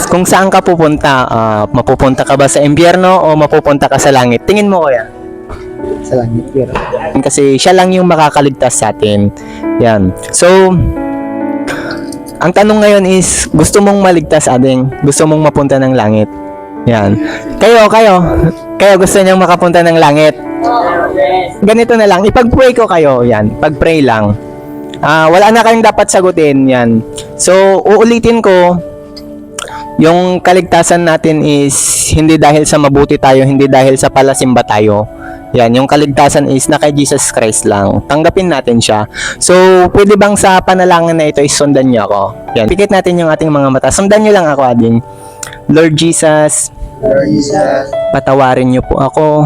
Kung saan ka pupunta, mapupunta ka ba sa impyerno o mapupunta ka sa langit? Tingin mo kuya. Sa langit, pero Kasi siya lang yung makakaligtas sa atin. Yan. So, ang tanong ngayon is, gusto mong maligtas ading? Gusto mong mapunta ng langit? Yan. Kayo gusto niyang makapunta ng langit? Ganito na lang, ipag-pray ko kayo. Yan, pag-pray lang. Wala na kayong dapat sagutin. Yan. So, uulitin ko, yung kaligtasan natin is hindi dahil sa mabuti tayo, hindi dahil sa palasimba tayo. Yan, yung kaligtasan is na kay Jesus Christ lang. Tanggapin natin siya. So, pwede bang sa panalangin na ito is sundan niyo ako? Yan, pikit natin yung ating mga mata. Sundan niyo lang ako, ading. Lord Jesus, patawarin niyo po ako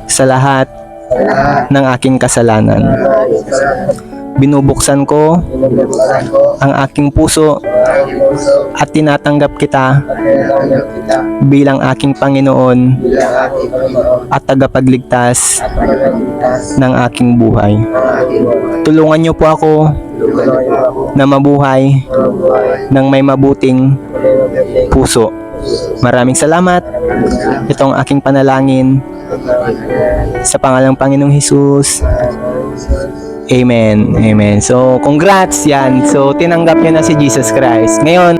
sa lahat ng aking kasalanan. Binubuksan ko ang aking puso at tinatanggap kita bilang aking Panginoon at tagapagligtas ng aking buhay. Tulungan niyo po ako na mabuhay ng may mabuting puso. Maraming salamat. Ito ang aking panalangin sa pangalang Panginoong Hesus. Amen. Amen. So, congrats yan. So, tinanggap niyo na si Jesus Christ. Ngayon,